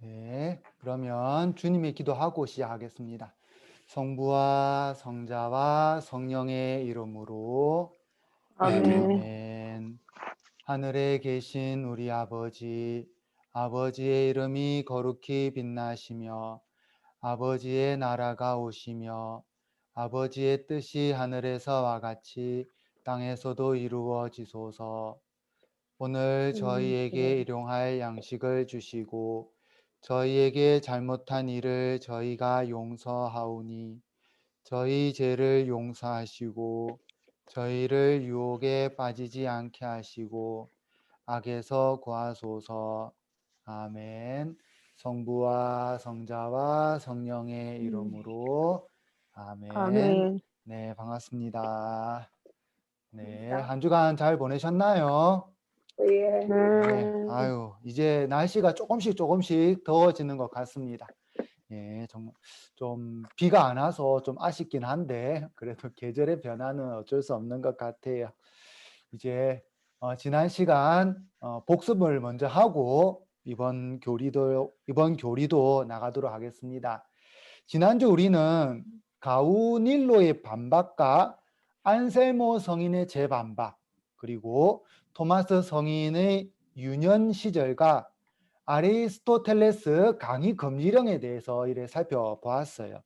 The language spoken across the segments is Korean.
네, 그러면 주님의 기도하고 시작하겠습니다. 성부와 성자와 성령의 이름으로 아멘. 아멘. 하늘에 계신 우리 아버지, 아버지의 이름이 거룩히 빛나시며 아버지의 나라가 오시며 아버지의 뜻이 하늘에서와 같이 땅에서도 이루어지소서. 오늘 저희에게 일용할 양식을 주시고 저희에게 잘못한 일을 저희가 용서하오니 저희 죄를 용서하시고 저희를 유혹에 빠지지 않게 하시고 악에서 구하소서. 아멘. 성부와 성자와 성령의 이름으로 아멘. 아멘. 네, 반갑습니다. 네, 감사합니다. 한 주간 잘 보내셨나요? 네. 네, 아유, 이제 날씨가 조금씩 더워지는 것 같습니다. 예, 정말 좀 비가 안 와서 좀 아쉽긴 한데 그래도 계절의 변화는 어쩔 수 없는 것 같아요. 이제 지난 시간 복습을 먼저 하고 이번 교리도 나가도록 하겠습니다. 지난주 우리는 가우닐로의 반박과 안셀모 성인의 재반박, 그리고 토마스 성인의 유년 시절과 아리스토텔레스 강의 금지령에 대해서 이래 살펴보았어요.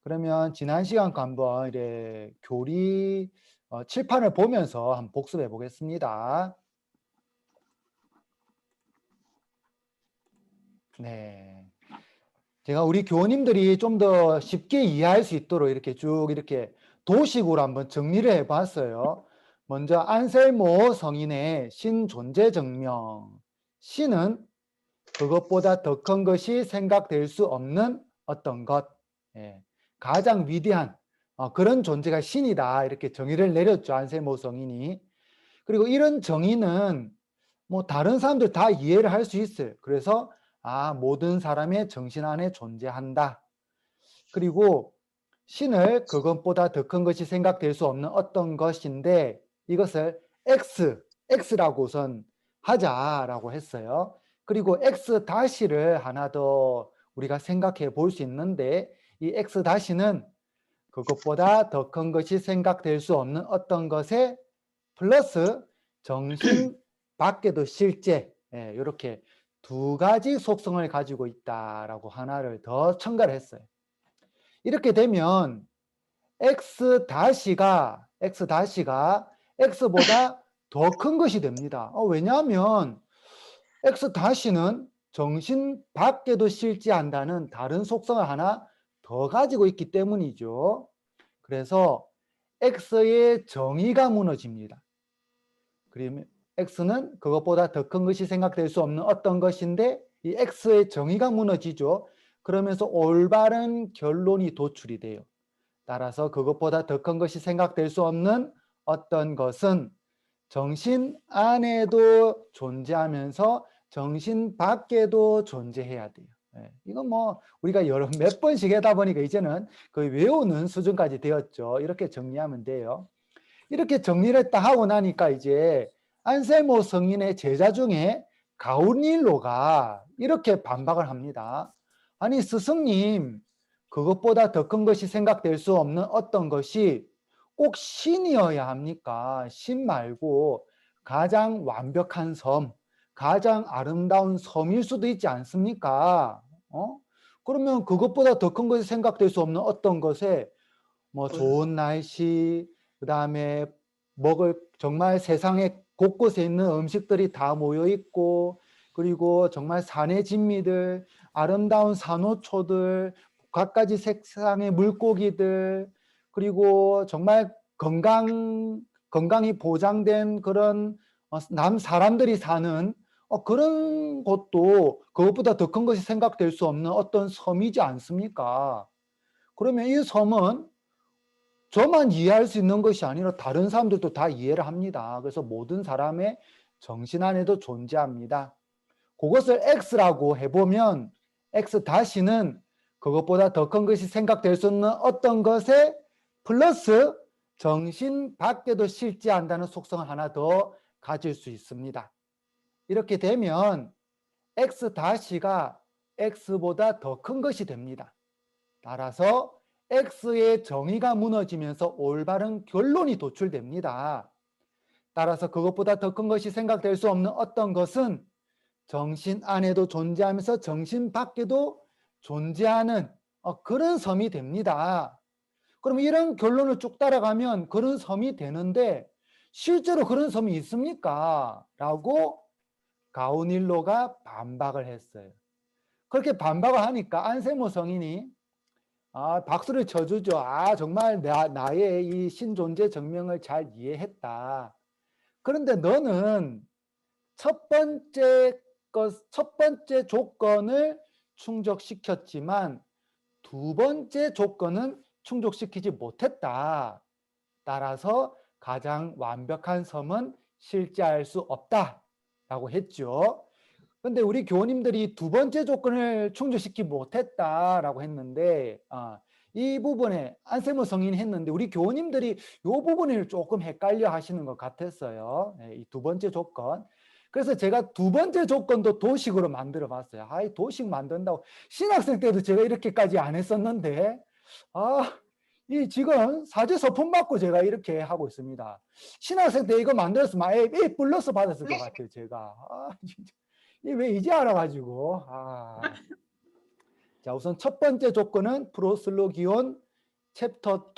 그러면 지난 시간과 한번 이래 교리 칠판을 보면서 한번 복습해 보겠습니다. 네. 제가 우리 교우님들이 좀 더 쉽게 이해할 수 있도록 이렇게 쭉 이렇게 도식으로 한번 정리를 해 봤어요. 먼저 안셀모 성인의 신존재 증명. 신은 그것보다 더 큰 것이 생각될 수 없는 어떤 것, 예, 가장 위대한 그런 존재가 신이다, 이렇게 정의를 내렸죠, 안셀모 성인이. 그리고 이런 정의는 뭐 다른 사람들 다 이해를 할 수 있어요. 그래서 모든 사람의 정신 안에 존재한다. 그리고 신을 그것보다 더 큰 것이 생각될 수 없는 어떤 것인데 이것을 X라고 우선 하자라고 했어요. 그리고 X 다시를 하나 더 우리가 생각해 볼 수 있는데 이 X 다시는 그것보다 더 큰 것이 생각될 수 없는 어떤 것에 플러스 정신 밖에도 실제, 이렇게 두 가지 속성을 가지고 있다라고 하나를 더 첨가를 했어요. 이렇게 되면 X-가 X보다 더 큰 것이 됩니다. 왜냐하면 X-는 정신 밖에도 실제한다는 다른 속성을 하나 더 가지고 있기 때문이죠. 그래서 X의 정의가 무너집니다. 그러면 X는 그것보다 더 큰 것이 생각될 수 없는 어떤 것인데 이 X의 정의가 무너지죠. 그러면서 올바른 결론이 도출이 돼요. 따라서 그것보다 더 큰 것이 생각될 수 없는 어떤 것은 정신 안에도 존재하면서 정신 밖에도 존재해야 돼요. 이건 뭐 우리가 몇 번씩 하다 보니까 이제는 거의 외우는 수준까지 되었죠. 이렇게 정리하면 돼요. 이렇게 정리를 딱 하고 나니까 이제 안셀모 성인의 제자 중에 가우닐로가 이렇게 반박을 합니다. 아니 스승님, 그것보다 더 큰 것이 생각될 수 없는 어떤 것이 꼭 신이어야 합니까? 신 말고 가장 완벽한 섬, 가장 아름다운 섬일 수도 있지 않습니까? 그러면 그것보다 더 큰 것이 생각될 수 없는 어떤 것에 뭐 좋은 날씨, 그다음에 먹을 정말 세상에 곳곳에 있는 음식들이 다 모여 있고, 그리고 정말 산의 진미들, 아름다운 산호초들, 갖가지 색상의 물고기들, 그리고 정말 건강이 보장된 그런 남 사람들이 사는 그런 곳도 그것보다 더 큰 것이 생각될 수 없는 어떤 섬이지 않습니까? 그러면 이 섬은 저만 이해할 수 있는 것이 아니라 다른 사람들도 다 이해를 합니다. 그래서 모든 사람의 정신 안에도 존재합니다. 그것을 X라고 해보면 X 다시는 그것보다 더 큰 것이 생각될 수 없는 어떤 것에 플러스 정신 밖에도 실제한다는 속성을 하나 더 가질 수 있습니다. 이렇게 되면 X 다시가 x보다 더 큰 것이 됩니다. 따라서 x의 정의가 무너지면서 올바른 결론이 도출됩니다. 따라서 그것보다 더 큰 것이 생각될 수 없는 어떤 것은 정신 안에도 존재하면서 정신 밖에도 존재하는 그런 섬이 됩니다. 그럼 이런 결론을 쭉 따라가면 그런 섬이 되는데 실제로 그런 섬이 있습니까? 라고 가오닐로가 반박을 했어요. 그렇게 반박을 하니까 안세모 성인이 박수를 쳐주죠. 정말 나의 이 신존재 증명을 잘 이해했다. 그런데 너는 첫 번째 조건을 충족시켰지만 두 번째 조건은 충족시키지 못했다. 따라서 가장 완벽한 섬은 실제할 수 없다라고 했죠. 근데 우리 교우님들이 두 번째 조건을 충족시키지 못했다라고 했는데 이 부분에 안세모 성인이 했는데 우리 교우님들이 이 부분을 조금 헷갈려 하시는 것 같았어요. 이 두 번째 조건. 그래서 제가 두 번째 조건도 도식으로 만들어 봤어요. 도식 만든다고 신학생 때도 제가 이렇게까지 안 했었는데 이 지금 사제 서품 받고 제가 이렇게 하고 있습니다. 신학생 때 이거 만들었으면 A 플러스 받았을 것 같아요. 제가 진짜. 왜 이제 알아가지고 자, 우선 첫 번째 조건은 프로슬로기온 챕터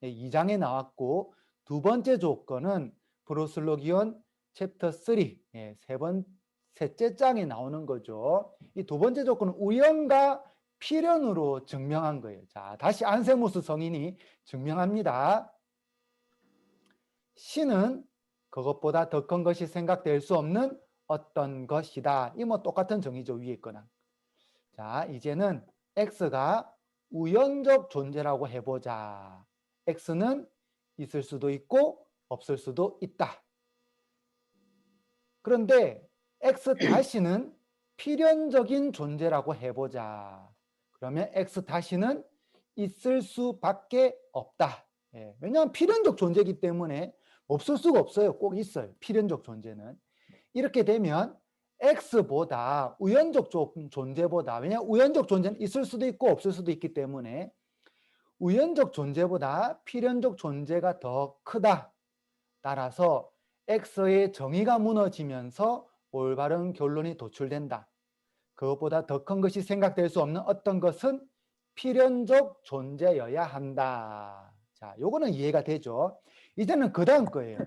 2 2장에 나왔고 두 번째 조건은 프로슬로기온 챕터 3 셋째 장에 나오는 거죠. 이 두 번째 조건은 우연과 필연으로 증명한 거예요. 자, 다시 안세무스 성인이 증명합니다. 신은 그것보다 더 큰 것이 생각될 수 없는 어떤 것이다. 이 뭐 똑같은 정의죠. 위에 거랑. 자, 이제는 X가 우연적 존재라고 해보자. X는 있을 수도 있고 없을 수도 있다. 그런데 X 다시는 필연적인 존재라고 해보자. 그러면 X 다시는 있을 수밖에 없다. 왜냐하면 필연적 존재이기 때문에 없을 수가 없어요. 꼭 있어요. 필연적 존재는. 이렇게 되면 X보다 우연적 존재보다 왜냐하면 우연적 존재는 있을 수도 있고 없을 수도 있기 때문에 우연적 존재보다 필연적 존재가 더 크다. 따라서 X의 정의가 무너지면서 올바른 결론이 도출된다. 그것보다 더 큰 것이 생각될 수 없는 어떤 것은 필연적 존재여야 한다. 자, 요거는 이해가 되죠. 이제는 그 다음 거예요.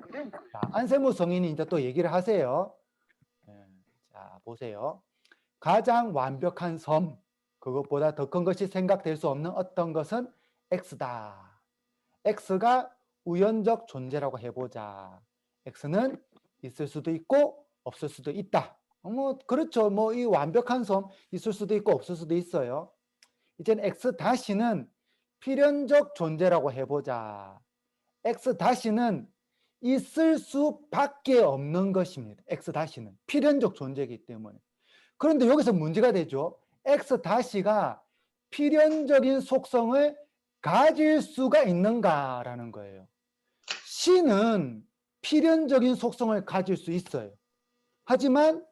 자, 안세무 성인이 이제 또 얘기를 하세요. 자, 보세요. 가장 완벽한 섬, 그것보다 더 큰 것이 생각될 수 없는 어떤 것은 X다. X가 우연적 존재라고 해보자. X는 있을 수도 있고 없을 수도 있다. 그렇죠. 이 완벽한 섬 있을 수도 있고 없을 수도 있어요. 이제는 X 다시는 필연적 존재라고 해보자. X 다시는 있을 수밖에 없는 것입니다. X 다시는 필연적 존재이기 때문에. 그런데 여기서 문제가 되죠. X 다시가 필연적인 속성을 가질 수가 있는가라는 거예요. C는 필연적인 속성을 가질 수 있어요. 하지만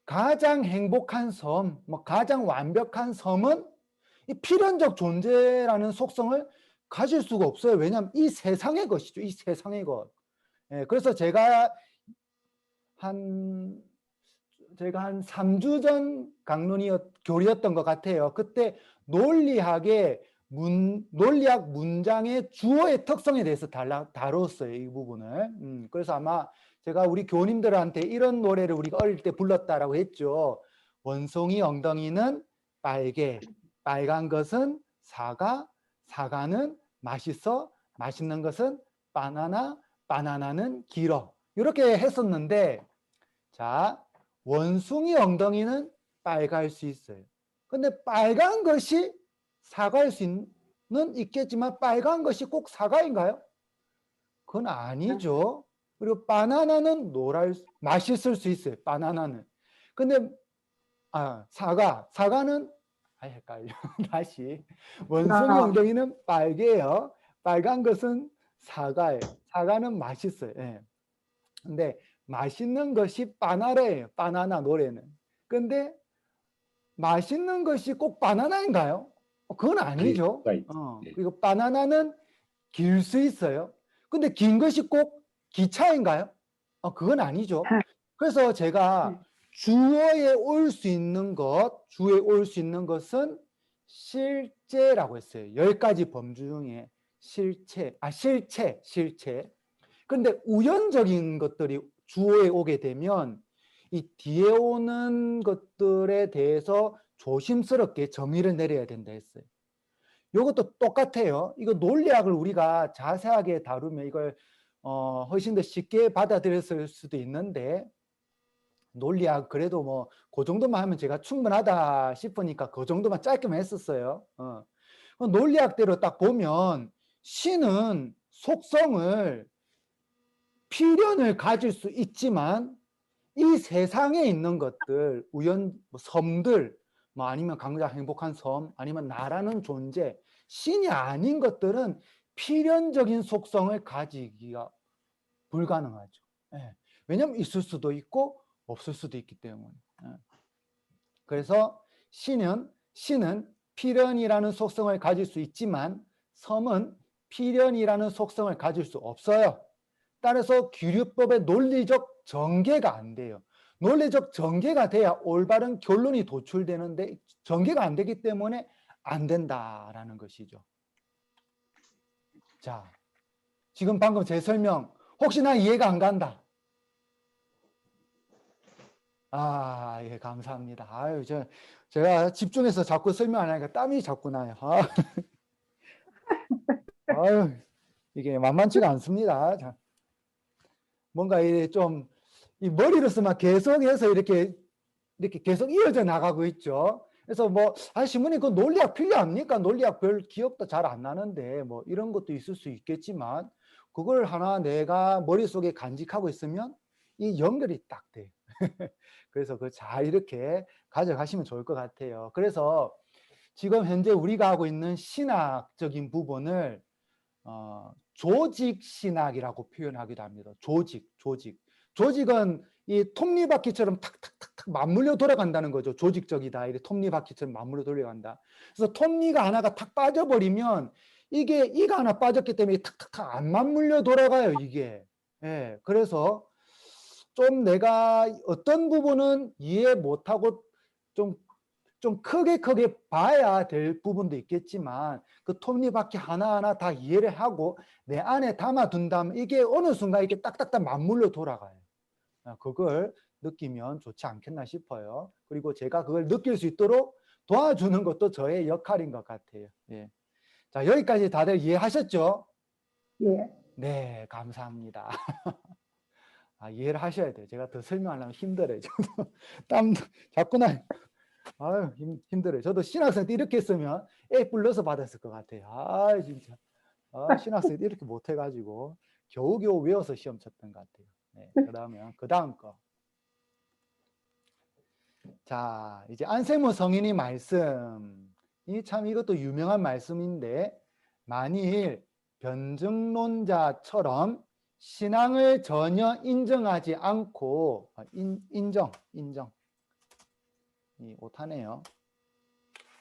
가장 행복한 섬, 가장 완벽한 섬은 이 필연적 존재라는 속성을 가질 수가 없어요. 왜냐하면 이 세상의 것이죠. 이 세상의 것. 그래서 제가 한 3주 전 교리였던 것 같아요. 그때 논리학 문장의 주어의 특성에 대해서 다뤘어요. 이 부분을. 그래서 아마 제가 우리 교우님들한테 이런 노래를 우리가 어릴 때 불렀다라고 했죠. 원숭이 엉덩이는 빨개, 빨간 것은 사과, 사과는 맛있어, 맛있는 것은 바나나, 바나나는 길어. 이렇게 했었는데, 자, 원숭이 엉덩이는 빨갈 수 있어요. 근데 빨간 것이 사과일 수는 있겠지만 빨간 것이 꼭 사과인가요? 그건 아니죠. 그리고 바나나는 맛있을 수 있어요. 바나나는. 근데 사과는 헷갈려. 다시. 원숭이 엉덩이는 빨개요. 빨간 것은 사과예요. 사과는 맛있어요. 근데 맛있는 것이 바나나예요. 바나나 노래는. 근데 맛있는 것이 꼭 바나나인가요? 그건 아닐 아니죠. 수가 있죠. 네. 그리고 바나나는 길 수 있어요. 근데 긴 것이 꼭 기차인가요? 그건 아니죠. 그래서 제가 주어에 올 수 있는 주어에 올 수 있는 것은 실제라고 했어요. 10가지 범주 중에 실체. 그런데 우연적인 것들이 주어에 오게 되면 이 뒤에 오는 것들에 대해서 조심스럽게 정의를 내려야 된다 했어요. 이것도 똑같아요. 이거 논리학을 우리가 자세하게 다루면 이걸 훨씬 더 쉽게 받아들였을 수도 있는데, 논리학 그래도 뭐 그 정도만 하면 제가 충분하다 싶으니까 그 정도만 짧게만 했었어요. 논리학대로 딱 보면 신은 속성을 필연을 가질 수 있지만 이 세상에 있는 것들, 섬들, 뭐 아니면 강자 행복한 섬, 아니면 나라는 존재, 신이 아닌 것들은 필연적인 속성을 가지기가 불가능하죠. 예. 왜냐하면 있을 수도 있고 없을 수도 있기 때문에. 예. 그래서 신은 필연이라는 속성을 가질 수 있지만 섬은 필연이라는 속성을 가질 수 없어요. 따라서 규류법의 논리적 전개가 안 돼요. 논리적 전개가 돼야 올바른 결론이 도출되는데 전개가 안 되기 때문에 안 된다라는 것이죠. 자, 지금 방금 제 설명 혹시나 이해가 안 간다. 예, 감사합니다. 아유, 제가 집중해서 자꾸 설명 안 하니까 땀이 자꾸 나요. 아유, 이게 만만치가 않습니다. 자, 뭔가 좀 이 머리로서만 계속해서 이렇게 계속 이어져 나가고 있죠. 그래서 뭐, 신부님, 그 논리학 필요합니까? 논리학 별 기억도 잘 안 나는데, 뭐, 이런 것도 있을 수 있겠지만, 그걸 하나 내가 머릿속에 간직하고 있으면 이 연결이 딱 돼요. 그래서 그 잘 이렇게 가져가시면 좋을 것 같아요. 그래서 지금 현재 우리가 하고 있는 신학적인 부분을 조직 신학이라고 표현하기도 합니다. 조직은 이 톱니바퀴처럼 탁탁탁탁 맞물려 돌아간다는 거죠. 조직적이다. 이렇게 톱니바퀴처럼 맞물려 돌아간다. 그래서 톱니가 하나가 탁 빠져버리면 이가 하나 빠졌기 때문에 탁탁탁 안 맞물려 돌아가요, 이게. 예. 그래서 좀 내가 어떤 부분은 이해 못하고 좀 크게 봐야 될 부분도 있겠지만 그 톱니바퀴 하나하나 다 이해를 하고 내 안에 담아둔다면 이게 어느 순간 이렇게 딱딱딱 맞물려 돌아가요. 그걸 느끼면 좋지 않겠나 싶어요. 그리고 제가 그걸 느낄 수 있도록 도와주는 것도 저의 역할인 것 같아요. 예. 자, 여기까지 다들 이해하셨죠? 예. 네, 감사합니다. 이해를 하셔야 돼요. 제가 더 설명하려면 힘들어요. 저도 땀도 자꾸 나. 아유, 힘들어요. 저도 신학생 때 이렇게 했으면 A 플러스 받았을 것 같아요. 진짜. 신학생 때 이렇게 못해가지고 겨우겨우 외워서 시험 쳤던 것 같아요. 네, 그 다음 거. 자, 이제 안세무 성인이 말씀. 이것도 유명한 말씀인데, 만일 변증론자처럼 신앙을 전혀 인정하지 않고, 인정. 오타네요.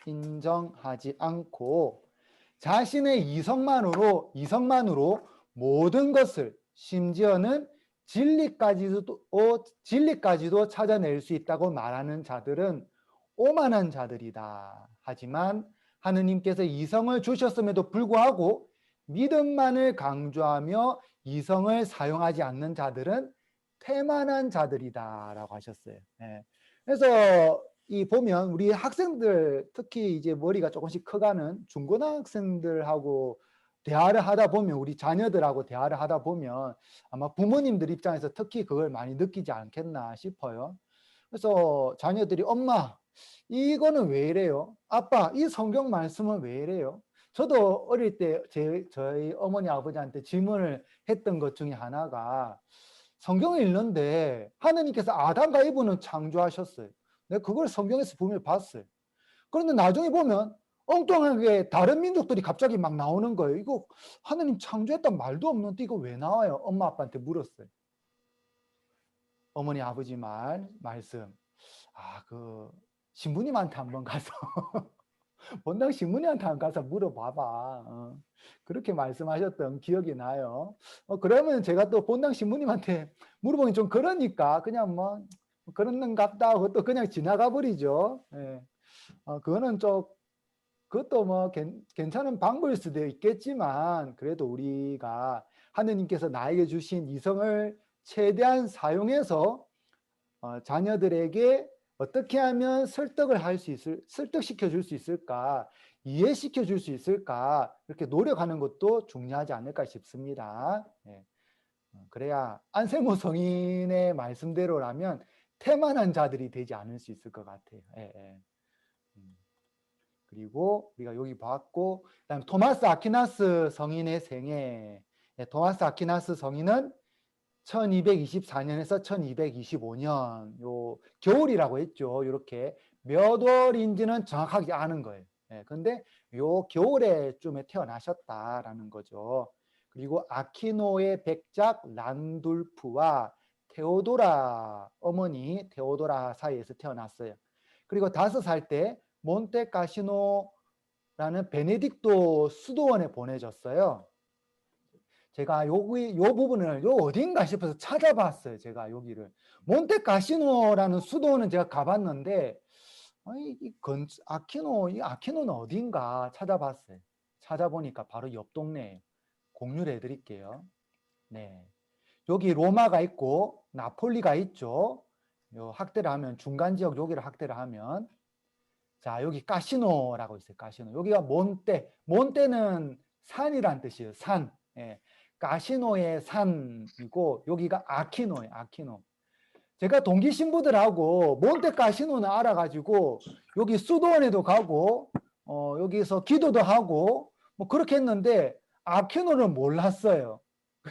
인정하지 않고 자신의 이성만으로 모든 것을 심지어는 진리까지도 찾아낼 수 있다고 말하는 자들은 오만한 자들이다. 하지만 하느님께서 이성을 주셨음에도 불구하고 믿음만을 강조하며 이성을 사용하지 않는 자들은 태만한 자들이다 라고 하셨어요. 네. 그래서 보면 우리 학생들 특히 이제 머리가 조금씩 커가는 중고등학생들하고 대화를 하다 보면 우리 자녀들하고 대화를 하다 보면 아마 부모님들 입장에서 특히 그걸 많이 느끼지 않겠나 싶어요. 그래서 자녀들이 엄마 이거는 왜 이래요? 아빠 이 성경 말씀은 왜 이래요? 저도 어릴 때 저희 어머니 아버지한테 질문을 했던 것 중에 하나가 성경을 읽는데 하느님께서 아담과 이브는 창조하셨어요. 내가 그걸 성경에서 보면 봤어요. 그런데 나중에 보면 엉뚱하게 다른 민족들이 갑자기 막 나오는 거예요. 이거 하느님 창조했단 말도 없는데 이거 왜 나와요? 엄마 아빠한테 물었어요. 어머니 아버지 말씀. 그 신부님한테 한번 가서 본당 신부님한테 한번 가서 물어봐봐. 그렇게 말씀하셨던 기억이 나요. 그러면 제가 또 본당 신부님한테 물어보기 좀 그러니까 그냥 뭐 그런는갑다 하고 또 그냥 지나가 버리죠. 예. 그거는 좀 그것도 뭐 괜찮은 방법일 수도 있겠지만 그래도 우리가 하느님께서 나에게 주신 이성을 최대한 사용해서 자녀들에게 어떻게 하면 설득시켜 줄 수 있을까, 이해시켜 줄 수 있을까, 이렇게 노력하는 것도 중요하지 않을까 싶습니다. 예. 그래야 안세모 성인의 말씀대로라면 태만한 자들이 되지 않을 수 있을 것 같아요. 예, 예. 그리고 우리가 여기 봤고, 그다음 토마스 아퀴나스 성인의 생애. 예, 토마스 아퀴나스 성인은 1224년에서 1225년 요 겨울이라고 했죠. 이렇게 몇 월인지는 정확하게 아는 거예요. 예, 근데 요 겨울에쯤에 태어나셨다라는 거죠. 그리고 아키노의 백작 란둘프와 테오도라 어머니 테오도라 사이에서 태어났어요. 그리고 5살 때 몬테카시노라는 베네딕토 수도원에 보내졌어요. 제가 여기 요 부분을 요 어딘가 싶어서 찾아봤어요. 제가 여기를 몬테카시노라는 수도는 제가 가봤는데 이 아키노는 어딘가 찾아봤어요. 찾아보니까 바로 옆 동네에 공유를 해드릴게요. 네, 여기 로마가 있고 나폴리가 있죠. 요 학대를 하면 중간 지역 여기를 학대를 하면 자 여기 카시노라고 있어요. 카시노 여기가 몬테는 산이란 뜻이에요. 산. 예. 카시노의 산이고 여기가 아키노예요. 아키노. 제가 동기 신부들하고 몬테 카시노는 알아가지고 여기 수도원에도 가고 여기서 기도도 하고 뭐 그렇게 했는데 아키노를 몰랐어요.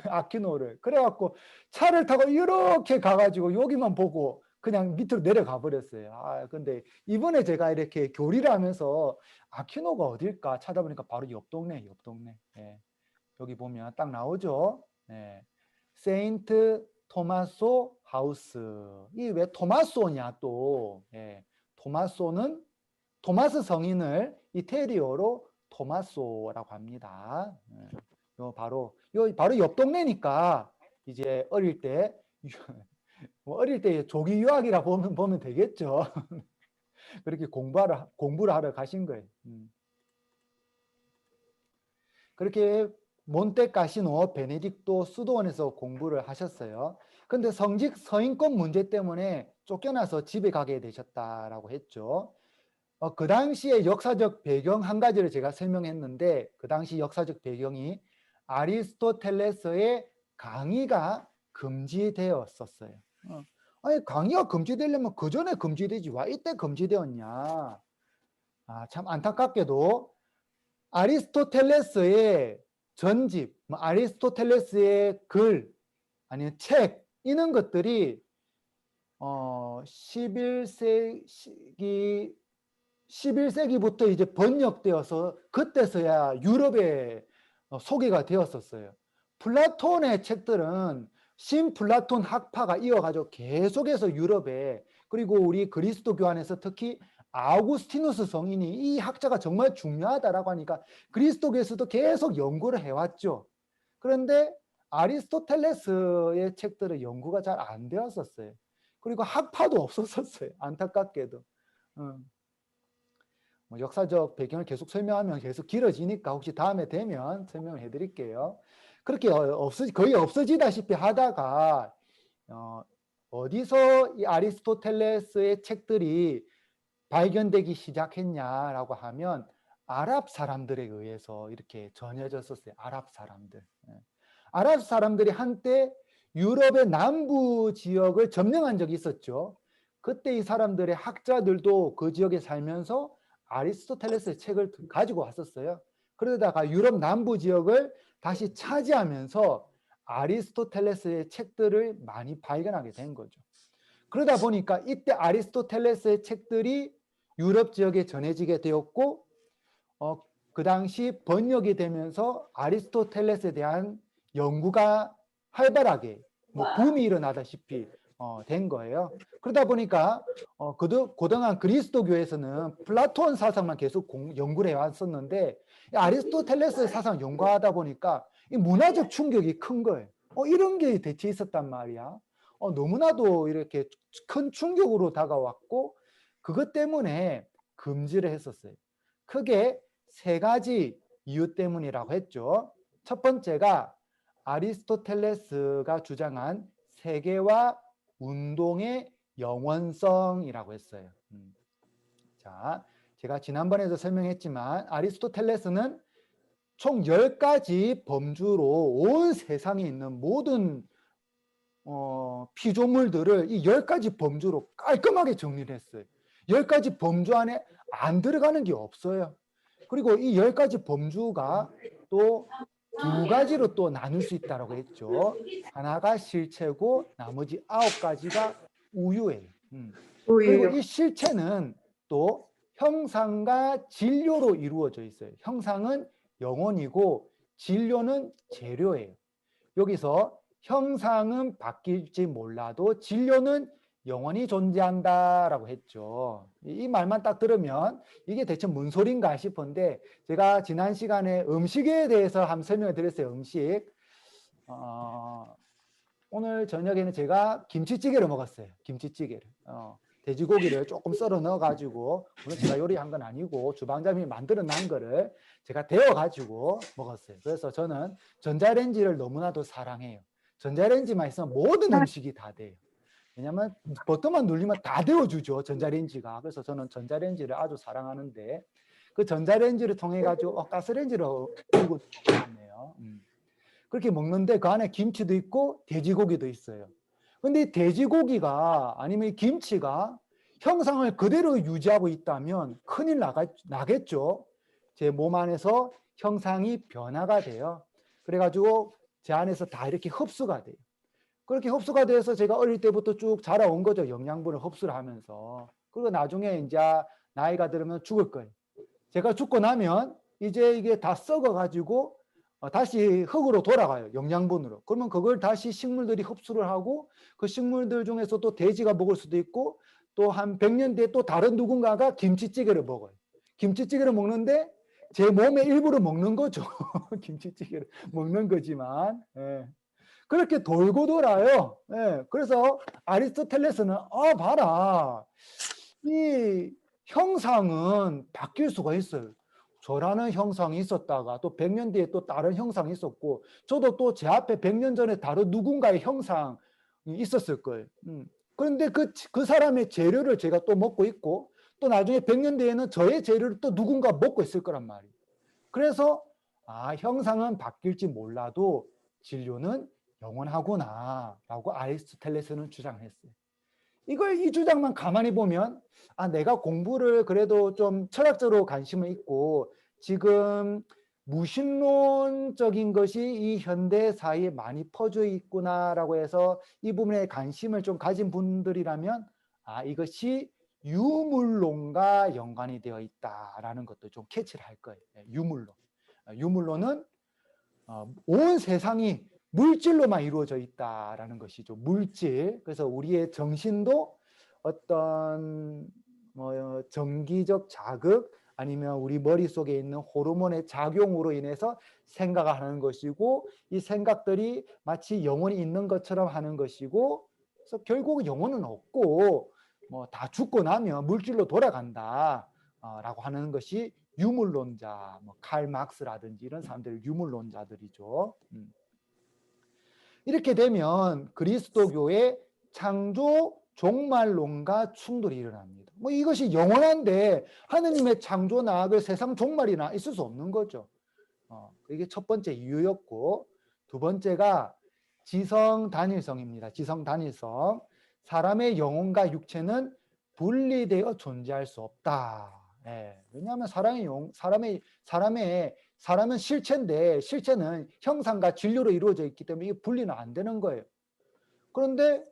아키노를. 그래갖고 차를 타고 이렇게 가가지고 여기만 보고 그냥 밑으로 내려가 버렸어요. 근데 이번에 제가 이렇게 교리를 하면서 아키노가 어딜까 찾아보니까 바로 옆 동네. 예. 여기 보면 딱 나오죠. 네. 세인트 토마소 하우스. 이 왜 토마소냐 또. 예. 토마소는 토마스 성인을 이태리어로 토마소라고 합니다. 예. 요 바로 옆 동네니까 이제 어릴 때 조기 유학이라 보면 되겠죠. 그렇게 공부를 하러 가신 거예요. 그렇게 몬테카시노 베네딕토 수도원에서 공부를 하셨어요. 근데 서인권 문제 때문에 쫓겨나서 집에 가게 되셨다라고 했죠. 그 당시의 역사적 배경 한 가지를 제가 설명했는데 그 당시 역사적 배경이 아리스토텔레스의 강의가 금지되었었어요. 아니 강의가 금지되려면 그 전에 금지되지 왜 이때 금지되었냐. 참 안타깝게도 아리스토텔레스의 전집, 아리스토텔레스의 글, 아니면 책, 이런 것들이 11세기부터 이제 번역되어서 그때서야 유럽에 소개가 되었었어요. 플라톤의 책들은 신플라톤 학파가 이어가지고 계속해서 유럽에 그리고 우리 그리스도교 안에서 특히 아우구스티누스 성인이 이 학자가 정말 중요하다라고 하니까 그리스도교에서도 계속 연구를 해왔죠. 그런데 아리스토텔레스의 책들은 연구가 잘 안 되었었어요. 그리고 학파도 없었었어요. 안타깝게도. 뭐 역사적 배경을 계속 설명하면 계속 길어지니까 혹시 다음에 되면 설명을 해드릴게요. 그렇게 거의 없어지다시피 하다가 어디서 이 아리스토텔레스의 책들이 발견되기 시작했냐라고 하면 아랍 사람들에 의해서 이렇게 전해졌었어요. 아랍 사람들. 아랍 사람들이 한때 유럽의 남부 지역을 점령한 적이 있었죠. 그때 이 사람들의 학자들도 그 지역에 살면서 아리스토텔레스의 책을 가지고 왔었어요. 그러다가 유럽 남부 지역을 다시 차지하면서 아리스토텔레스의 책들을 많이 발견하게 된 거죠. 그러다 보니까 이때 아리스토텔레스의 책들이 유럽 지역에 전해지게 되었고 그 당시 번역이 되면서 아리스토텔레스에 대한 연구가 활발하게 붐이 일어나다시피 된 거예요. 그러다 보니까 그동안 그리스도교에서는 플라톤 사상만 계속 연구를 해왔었는데 아리스토텔레스의 사상 연구하다 보니까 이 문화적 충격이 큰 거예요. 이런 게 대체 있었단 말이야. 너무나도 이렇게 큰 충격으로 다가왔고 그것 때문에 금지를 했었어요. 크게 세 가지 이유 때문이라고 했죠. 첫 번째가 아리스토텔레스가 주장한 세계와 운동의 영원성이라고 했어요. 자, 제가 지난번에도 설명했지만 아리스토텔레스는 총 10가지 범주로 온 세상에 있는 모든 피조물들을 이 10가지 범주로 깔끔하게 정리를 했어요. 10가지 범주 안에 안 들어가는 게 없어요. 그리고 이 10가지 범주가 또 두 가지로 또 나눌 수 있다고 했죠. 하나가 실체고 나머지 9가지가 우유예요. 그리고 우유. 이 실체는 또 형상과 진료로 이루어져 있어요. 형상은 영혼이고 진료는 재료예요. 여기서 형상은 바뀔지 몰라도 진료는 영원히 존재한다라고 했죠. 이 말만 딱 들으면 이게 대체 뭔 소린가 싶은데 제가 지난 시간에 음식에 대해서 한번 설명을 드렸어요. 음식. 오늘 저녁에는 제가 김치찌개를 먹었어요. 김치찌개를. 돼지고기를 조금 썰어 넣어가지고 물론 제가 요리한 건 아니고 주방장님이 만들어 놓은 거를 제가 데워가지고 먹었어요. 그래서 저는 전자레인지를 너무나도 사랑해요. 전자레인지만 있으면 모든 음식이 다 돼요. 왜냐하면 버튼만 누르면 다 데워주죠. 전자레인지가. 그래서 저는 전자레인지를 아주 사랑하는데 그 전자레인지를 통해 가지고 가스레인지로 들고 있네요. 그렇게 먹는데 그 안에 김치도 있고 돼지고기도 있어요. 근데 이 돼지고기가 아니면 이 김치가 형상을 그대로 유지하고 있다면 큰일 나겠죠. 제 몸 안에서 형상이 변화가 돼요. 그래가지고 제 안에서 다 이렇게 흡수가 돼요. 그렇게 흡수가 돼서 제가 어릴 때부터 쭉 자라온 거죠. 영양분을 흡수를 하면서. 그리고 나중에 이제 나이가 들으면 죽을 거예요. 제가 죽고 나면 이제 이게 다 썩어가지고 다시 흙으로 돌아가요. 영양분으로. 그러면 그걸 다시 식물들이 흡수를 하고 그 식물들 중에서 또 돼지가 먹을 수도 있고 또 한 100년 뒤에 또 다른 누군가가 김치찌개를 먹어요. 김치찌개를 먹는데 제 몸의 일부를 먹는 거죠. 김치찌개를 먹는 거지만. 예. 그렇게 돌고 돌아요. 예. 그래서 아리스토텔레스는 봐라. 이 형상은 바뀔 수가 있어요. 저라는 형상이 있었다가 또 100년 뒤에 또 다른 형상이 있었고 저도 또 제 앞에 100년 전에 다른 누군가의 형상이 있었을 거예요. 그런데 그 사람의 재료를 제가 또 먹고 있고 또 나중에 100년 뒤에는 저의 재료를 또 누군가 먹고 있을 거란 말이에요. 그래서 형상은 바뀔지 몰라도 진료는 영원하구나 라고 아리스토텔레스는 주장했어요. 이 주장만 가만히 보면 내가 공부를 그래도 좀 철학적으로 관심을 있고 지금 무신론적인 것이 이 현대 사회에 많이 퍼져 있구나라고 해서 이 부분에 관심을 좀 가진 분들이라면 이것이 유물론과 연관이 되어 있다라는 것도 좀 캐치를 할 거예요. 유물론. 유물론은 온 세상이 물질로만 이루어져 있다라는 것이죠. 물질. 그래서 우리의 정신도 어떤 정기적 자극 아니면 우리 머릿속에 있는 호르몬의 작용으로 인해서 생각을 하는 것이고 이 생각들이 마치 영혼이 있는 것처럼 하는 것이고 그래서 결국 영혼은 없고 다 죽고 나면 물질로 돌아간다 라고 하는 것이 유물론자, 칼 막스라든지 이런 사람들이 유물론자들이죠. 이렇게 되면 그리스도교의 창조 종말론과 충돌이 일어납니다. 이것이 영원한데 하느님의 창조나 그 세상 종말이나 있을 수 없는 거죠. 이게 첫 번째 이유였고 두 번째가 지성단일성입니다. 지성단일성. 사람의 영혼과 육체는 분리되어 존재할 수 없다. 왜냐하면 사람은 실체인데 실체는 형상과 진료로 이루어져 있기 때문에 이게 분리는 안 되는 거예요. 그런데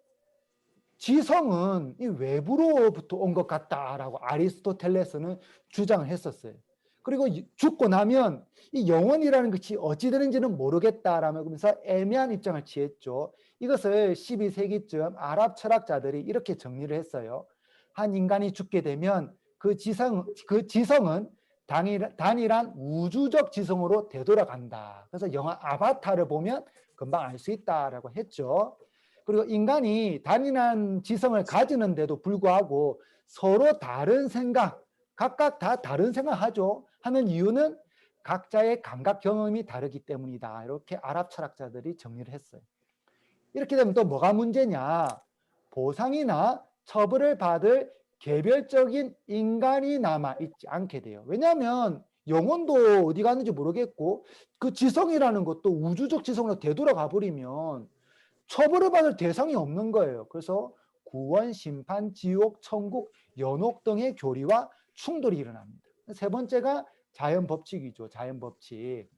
지성은 이 외부로부터 온 것 같다라고 아리스토텔레스는 주장을 했었어요. 그리고 죽고 나면 이 영혼이라는 것이 어찌 되는지는 모르겠다라면서 애매한 입장을 취했죠. 이것을 12세기쯤 아랍 철학자들이 이렇게 정리를 했어요. 한 인간이 죽게 되면 그 지성은 단일한 우주적 지성으로 되돌아간다. 그래서 영화 아바타를 보면 금방 알 수 있다라고 했죠. 그리고 인간이 단일한 지성을 가지는데도 불구하고 서로 다른 생각, 각각 다 다른 생각하죠. 하는 이유는 각자의 감각 경험이 다르기 때문이다. 이렇게 아랍 철학자들이 정리를 했어요. 이렇게 되면 또 뭐가 문제냐? 보상이나 처벌을 받을 개별적인 인간이 남아있지 않게 돼요. 왜냐하면 영혼도 어디 갔는지 모르겠고 그 지성이라는 것도 우주적 지성으로 되돌아가 버리면 처벌을 받을 대상이 없는 거예요. 그래서 구원, 심판, 지옥, 천국, 연옥 등의 교리와 충돌이 일어납니다. 세 번째가 자연 법칙이죠. 자연 법칙.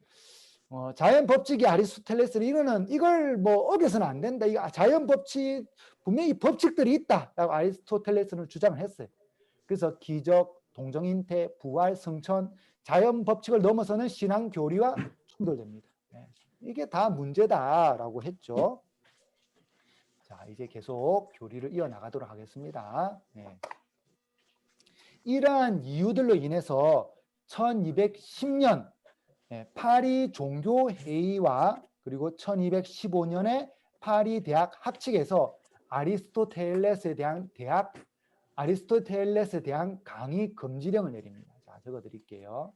자연 법칙이 아리스토텔레스는 이걸 뭐 어겨서는 안 된다. 이 자연 법칙 분명히 법칙들이 있다라고 아리스토텔레스는 주장을 했어요. 그래서 기적, 동정인태, 부활, 승천, 자연 법칙을 넘어서는 신앙 교리와 충돌됩니다. 이게 다 문제다라고 했죠. 자, 이제 계속 교리를 이어나가도록 하겠습니다. 이러한 이유들로 인해서 1210년 파리 종교회의와 그리고 1215년에 파리 대학 학칙에서 아리스토텔레스에 대한 강의 금지령을 내립니다. 자, 적어 드릴게요.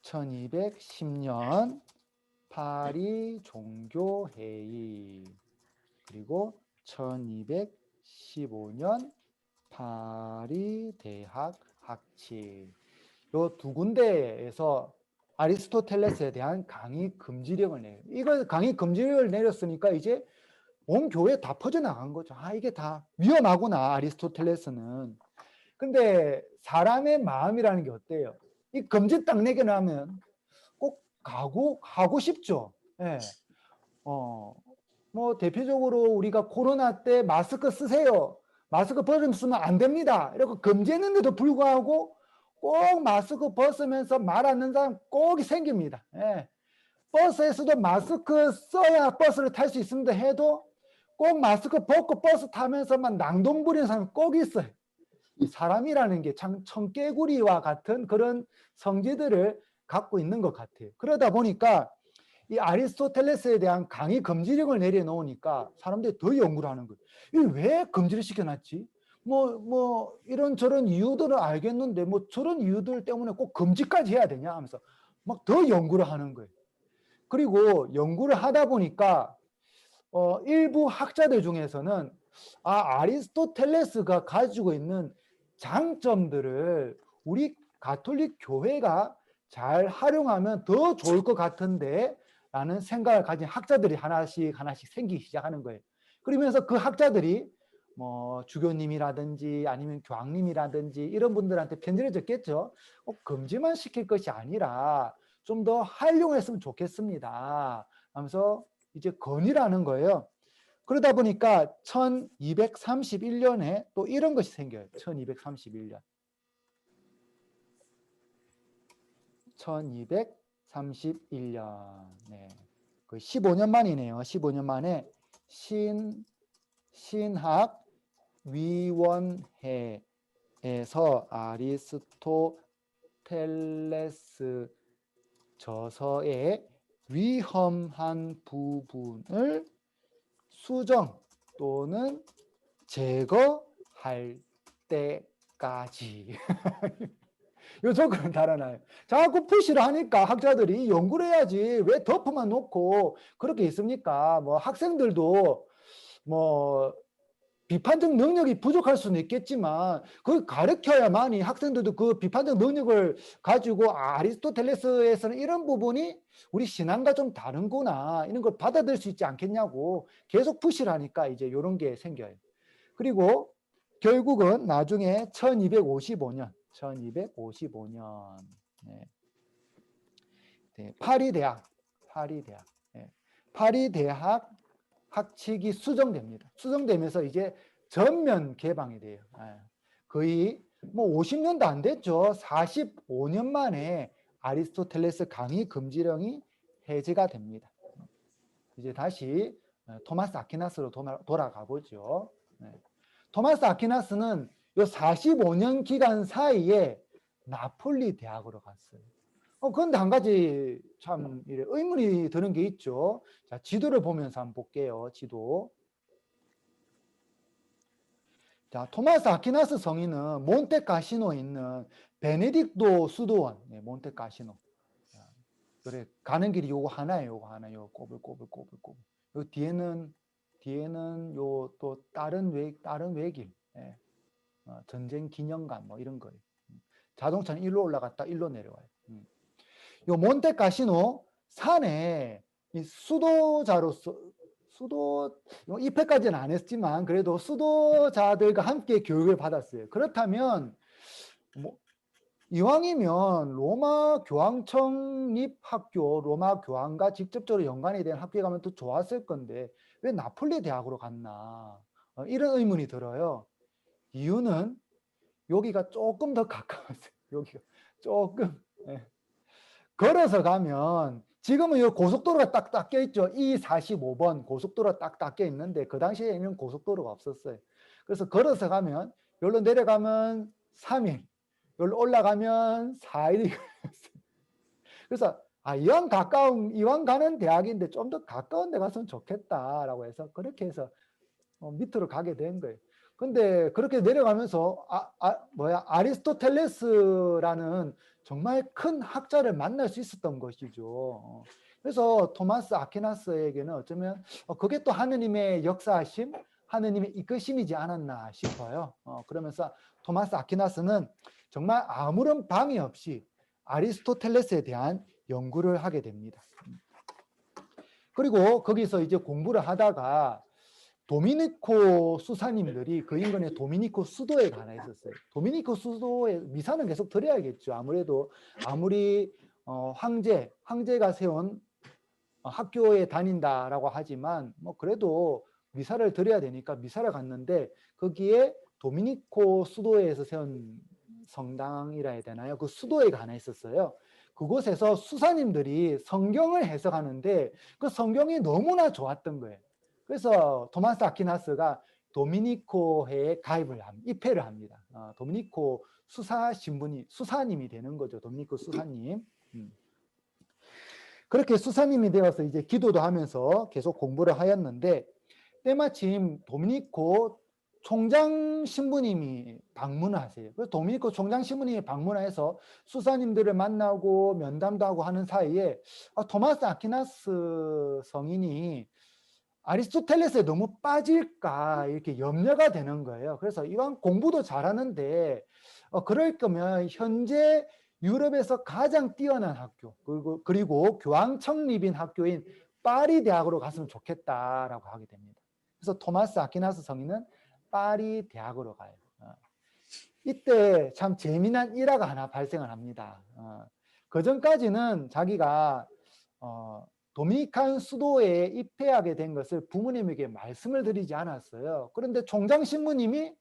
1210년 파리 종교회의 그리고 1215년 파리 대학 학칙 이 두 군데에서 아리스토텔레스에 대한 강의 금지령을 내요. 이걸 강의 금지령을 내렸으니까 이제 온 교회에 다 퍼져나간 거죠. 아, 이게 다 위험하구나, 아리스토텔레스는. 근데 사람의 마음이라는 게 어때요? 이 금지 딱 내겨나면 꼭 가고 싶죠. 예. 뭐 대표적으로 우리가 코로나 때 마스크 쓰세요. 마스크 벗으면 안 됩니다. 이렇게 금지했는데도 불구하고 꼭 마스크 벗으면서 말 안 듣는 사람 꼭 생깁니다. 예. 버스에서도 마스크 써야 버스를 탈 수 있습니다 해도 꼭 마스크 벗고 버스 타면서만 낭동 부리는 사람 꼭 있어요. 이 사람이라는 게 참 청개구리와 같은 그런 성질들을 갖고 있는 것 같아요. 그러다 보니까 이 아리스토텔레스에 대한 강의 금지령을 내려놓으니까 사람들이 더 연구를 하는 거예요. 이 왜 금지를 시켜놨지? 뭐 이런저런 이유들은 알겠는데 뭐 저런 이유들 때문에 꼭 금지까지 해야 되냐 하면서 막 더 연구를 하는 거예요. 그리고 연구를 하다 보니까 일부 학자들 중에서는 아리스토텔레스가 가지고 있는 장점들을 우리 가톨릭 교회가 잘 활용하면 더 좋을 것 같은데 라는 생각을 가진 학자들이 하나씩 생기기 시작하는 거예요. 그러면서 그 학자들이 뭐 주교님이라든지 아니면 교황님이라든지 이런 분들한테 편지를 적겠죠. 금지만 시킬 것이 아니라 좀 더 활용했으면 좋겠습니다 하면서 이제 건의라는 거예요. 그러다 보니까 1231년에 또 이런 것이 생겨요. 1231년. 1231년. 네. 그 15년 만이네요. 15년 만에 신학위원회에서 아리스토텔레스 저서의 위험한 부분을 수정 또는 제거할 때까지 요 조건을 달아놔요. 자꾸 푸시를 하니까 학자들이 연구를 해야지 왜 덮어만 놓고 그렇게 있습니까? 뭐 학생들도 뭐 비판적 능력이 부족할 수는 있겠지만 그걸 가르쳐야만이 학생들도 그 비판적 능력을 가지고 아리스토텔레스에서는 이런 부분이 우리 신앙과 좀 다른구나 이런 걸 받아들일 수 있지 않겠냐고 계속 푸시를 하니까 이제 이런 게 생겨요. 그리고 결국은 나중에 1255년 네, 파리 대학 학칙이 수정됩니다. 수정되면서 이제 전면 개방이 돼요. 거의 뭐 50년도 안 됐죠. 45년 만에 아리스토텔레스 강의 금지령이 해제가 됩니다. 이제 다시 토마스 아퀴나스로 돌아가 보죠. 네. 토마스 아퀴나스는 요 45년 기간 사이에 나폴리 대학으로 갔어요. 그런데 한 가지 참 의문이 드는 게 있죠. 자, 지도를 보면서 한번 볼게요. 지도. 자, 토마스 아퀴나스 성인은 몬테카시노에 있는 베네딕토 수도원, 네, 몬테카시노. 자, 그래, 가는 길이 요거 하나예요. 요거 하나, 요 꼬불꼬불꼬불꼬불. 요 뒤에는 요 또 다른 외길, 예. 전쟁 기념관 뭐 이런 거예요. 자동차는 일로 올라갔다 일로 내려와요. 요 몬테카시노 산에 이 수도자로서 입회까지는 안 했지만 그래도 수도자들과 함께 교육을 받았어요. 그렇다면 뭐 이왕이면 로마 교황 청립학교, 로마 교황과 직접적으로 연관이 된 학교에 가면 더 좋았을 건데 왜 나폴리 대학으로 갔나? 이런 의문이 들어요. 이유는 여기가 조금 더 가까웠어요. 여기가 조금. 예. 걸어서 가면 지금은 이 고속도로가 딱 닦여 있죠. E45번 고속도로가 딱 닦여 있는데 그 당시에는 고속도로가 없었어요. 그래서 걸어서 가면 여기로 내려가면 3일, 여기로 올라가면 4일이 걸렸어요. 그래서 이왕 가는 대학인데 좀 더 가까운 데 갔으면 좋겠다라고 해서 그렇게 해서 밑으로 가게 된 거예요. 근데 그렇게 내려가면서 아리스토텔레스라는 정말 큰 학자를 만날 수 있었던 것이죠. 그래서 토마스 아퀴나스에게는 어쩌면 그게 또 하느님의 역사하심, 하느님의 이끄심이지 않았나 싶어요. 그러면서 토마스 아퀴나스는 정말 아무런 방해 없이 아리스토텔레스에 대한 연구를 하게 됩니다. 그리고 거기서 이제 공부를 하다가 도미니코 수사님들이 그 인근의 도미니코 수도에 가나 있었어요. 도미니코 수도에 미사는 계속 드려야겠죠. 아무리 황제가 세운 학교에 다닌다라고 하지만 뭐 그래도 미사를 드려야 되니까 미사를 갔는데 거기에 도미니코 수도에서 세운 성당이라 해야 되나요? 그 수도에 가나 있었어요. 그곳에서 수사님들이 성경을 해석하는데 그 성경이 너무나 좋았던 거예요. 그래서 토마스 아퀴나스가 도미니코회에 입회를 합니다. 도미니코 수사님이 되는 거죠. 도미니코 수사님. 그렇게 수사님이 되어서 이제 기도도 하면서 계속 공부를 하였는데 때마침 도미니코 총장 신부님이 방문을 하세요. 그래서 도미니코 총장 신부님이 방문해서 수사님들을 만나고 면담도 하고 하는 사이에 토마스 아퀴나스 성인이 아리스토텔레스에 너무 빠질까 이렇게 염려가 되는 거예요. 그래서 이왕 공부도 잘하는데 그럴 거면 현재 유럽에서 가장 뛰어난 학교 그리고 교황 청립인 학교인 파리 대학으로 갔으면 좋겠다라고 하게 됩니다. 그래서 토마스 아퀴나스 성인은 파리 대학으로 가요. 이때 참 재미난 일화가 하나 발생을 합니다. 그 전까지는 자기가 도미니칸 수도에 입회하게 된 것을 부모님에게 말씀을 드리지 않았어요. 그런데 총장 신부님이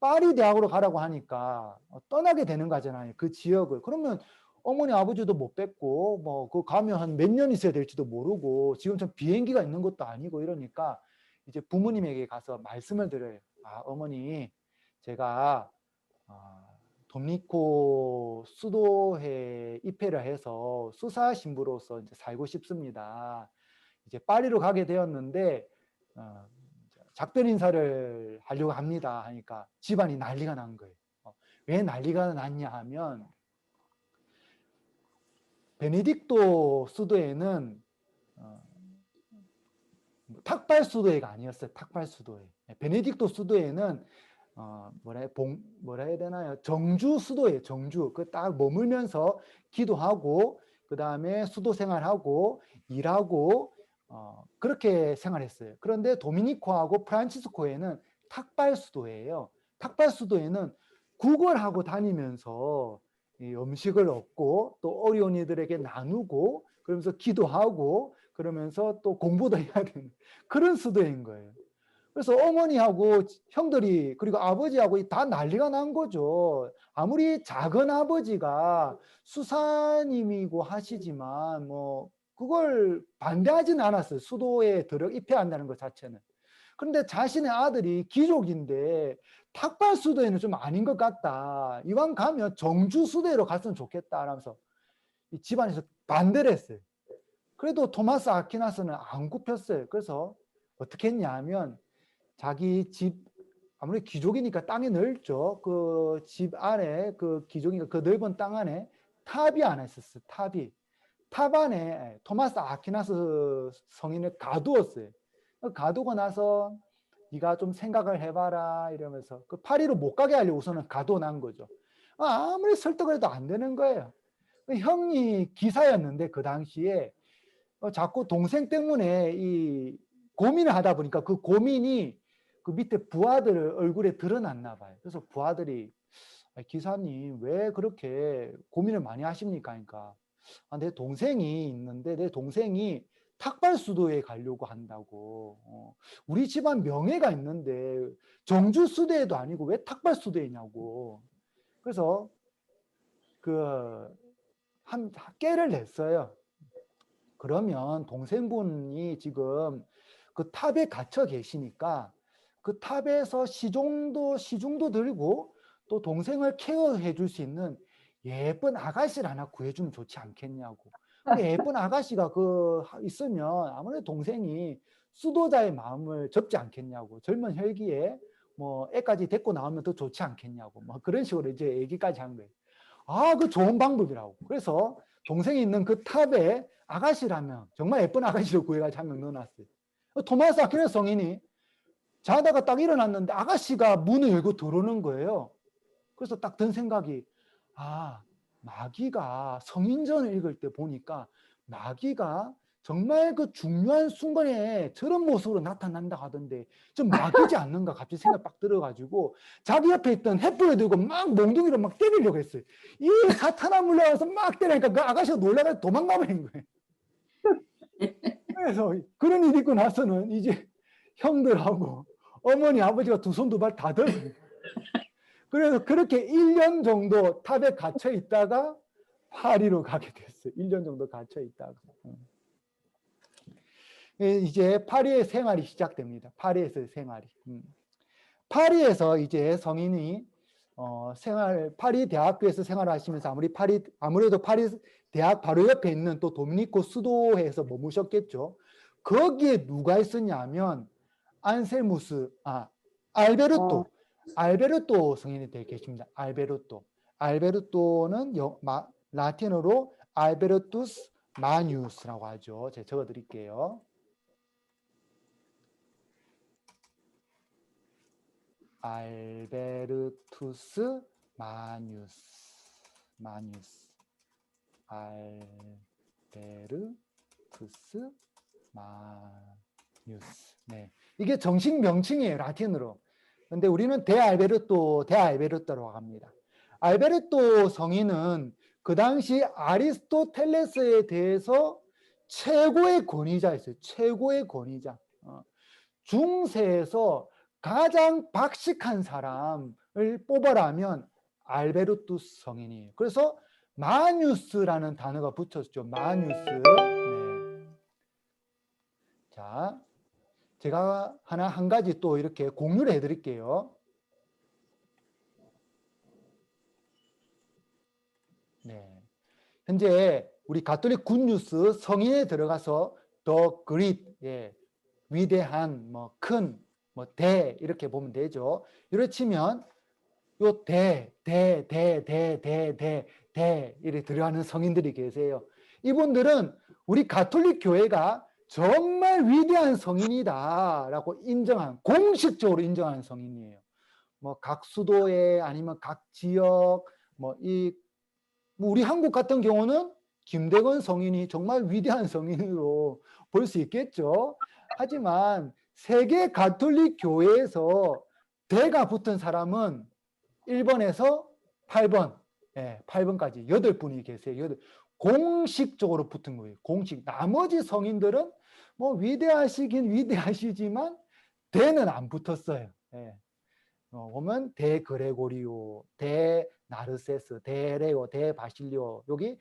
파리 대학으로 가라고 하니까 떠나게 되는 거잖아요. 그 지역을. 그러면 어머니 아버지도 못 뵙고 뭐 그 가면 한 몇 년 있어야 될지도 모르고 지금처럼 비행기가 있는 것도 아니고 이러니까 이제 부모님에게 가서 말씀을 드려요. 어머니 제가 도미니코 수도에 입회를 해서 수사 신부로서 이제 살고 싶습니다. 이제 파리로 가게 되었는데 작별 인사를 하려고 합니다. 하니까 집안이 난리가 난 거예요. 왜 난리가 났냐 하면 베네딕토 수도에는 탁발 수도회가 아니었어요. 탁발 수도회. 베네딕토 수도에는 뭐라 해야 되나요? 정주 수도예요. 정주. 그 딱 머물면서 기도하고 그 다음에 수도 생활하고 일하고 그렇게 생활했어요. 그런데 도미니코하고 프란치스코에는 탁발 수도예요. 탁발 수도에는 구걸하고 다니면서 이 음식을 얻고 또 어려운 이들에게 나누고 그러면서 기도하고 그러면서 또 공부도 해야 되는 그런 수도인 거예요. 그래서 어머니하고 형들이 그리고 아버지하고 다 난리가 난 거죠. 아무리 작은 아버지가 수사님이고 하시지만 뭐 그걸 반대하지는 않았어요. 수도에 들어 입혀야 한다는 것 자체는. 그런데 자신의 아들이 귀족인데 탁발 수도에는 좀 아닌 것 같다. 이왕 가면 정주 수도로 갔으면 좋겠다. 라면서 이 집안에서 반대를 했어요. 그래도 토마스 아퀴나스는 안 굽혔어요. 그래서 어떻게 했냐 하면 자기 집, 아무리 귀족이니까 땅이 넓죠. 그 집 안에, 그 귀족이니까 그 넓은 땅 안에 탑이 하나 있었어요. 탑 안에 토마스 아퀴나스 성인을 가두었어요. 가두고 나서 네가 좀 생각을 해봐라 이러면서 그 파리로 못 가게 하려고 우선은 가둬놓은 거죠. 아무리 설득을 해도 안 되는 거예요. 형이 기사였는데 그 당시에 자꾸 동생 때문에 이 고민을 하다 보니까 그 고민이 그 밑에 부하들 얼굴에 드러났나 봐요. 그래서 부하들이 기사님 왜 그렇게 고민을 많이 하십니까? 그러니까 내 동생이 있는데 내 동생이 탁발 수도에 가려고 한다고. 우리 집안 명예가 있는데 정주 수도에도 아니고 왜 탁발 수도에 있냐고. 그래서 그 한 깨를 냈어요. 그러면 동생분이 지금 그 탑에 갇혀 계시니까 그 탑에서 시중도 들고 또 동생을 케어해 줄 수 있는 예쁜 아가씨를 하나 구해주면 좋지 않겠냐고. 그 예쁜 아가씨가 있으면 아무래도 동생이 수도자의 마음을 접지 않겠냐고. 젊은 혈기에 뭐 애까지 데리고 나오면 더 좋지 않겠냐고. 뭐 그런 식으로 이제 얘기까지 한 거예요. 그 좋은 방법이라고. 그래서 동생이 있는 그 탑에 아가씨라면 정말 예쁜 아가씨를 구해가지고 한 명 넣어놨어요. 토마스 아퀴나스 성인이 자다가 딱 일어났는데 아가씨가 문을 열고 들어오는 거예요. 그래서 딱 든 생각이 마귀가 성인전을 읽을 때 보니까 마귀가 정말 그 중요한 순간에 저런 모습으로 나타난다 하던데 좀 마귀지 않는가 갑자기 생각 딱 들어가지고 자기 옆에 있던 횃불을 들고 막 몽둥이로 막 때리려고 했어요. 이 사탄아 물러와서 막 때리니까 그 아가씨가 놀라서 도망가 버린 거예요. 그래서 그런 일이 있고 나서는 이제 형들하고 어머니 아버지가 두 손 두 발 다 들어요. 그래서 그렇게 1년 정도 탑에 갇혀 있다가 파리로 가게 됐어요. 1년 정도 갇혀 있다가. 이제 파리의 생활이 시작됩니다. 파리에서의 생활이. 파리에서 이제 성인이 파리 대학교에서 생활하시면서 아무래도 파리 대학 바로 옆에 있는 또 도미니코 수도에서 머무셨겠죠. 거기에 누가 있었냐면 알베르토 성인이 되어 계십니다. 알베르토는 라틴어로 알베르투스 마니우스라고 하죠. 제가 적어 드릴게요. 알베르투스 마니우스 네, 이게 정식 명칭이에요. 라틴어로. 근데 우리는 대알베르토라고 합니다. 알베르토 성인은 그 당시 아리스토텔레스에 대해서 최고의 권위자였어요. 최고의 권위자. 중세에서 가장 박식한 사람을 뽑아라면 알베르투스 성인이에요. 그래서 마뉴스라는 단어가 붙었죠. 마뉴스. 네. 자, 제가 한 가지 또 이렇게 공유를 해드릴게요. 네. 현재 우리 가톨릭 굿뉴스 성인에 들어가서 더 그릿, 위대한, 큰, 대 이렇게 보면 되죠. 이렇게 치면 요 이렇게 들어가는 성인들이 계세요. 이분들은 우리 가톨릭 교회가 정말 위대한 성인이다라고 공식적으로 인정하는 성인이에요. 각 수도에 아니면 각 지역, 우리 한국 같은 경우는 김대건 성인이 정말 위대한 성인으로 볼 수 있겠죠. 하지만 세계 가톨릭 교회에서 대가 붙은 사람은 1번에서 8번, 8번까지 8분이 계세요. 공식적으로 붙은 거예요. 나머지 성인들은 위대하시긴 위대하시지만 대는 안 붙었어요. 보면 대 그레고리오, 대 나르세스, 대 레오, 대 바실리오, 여기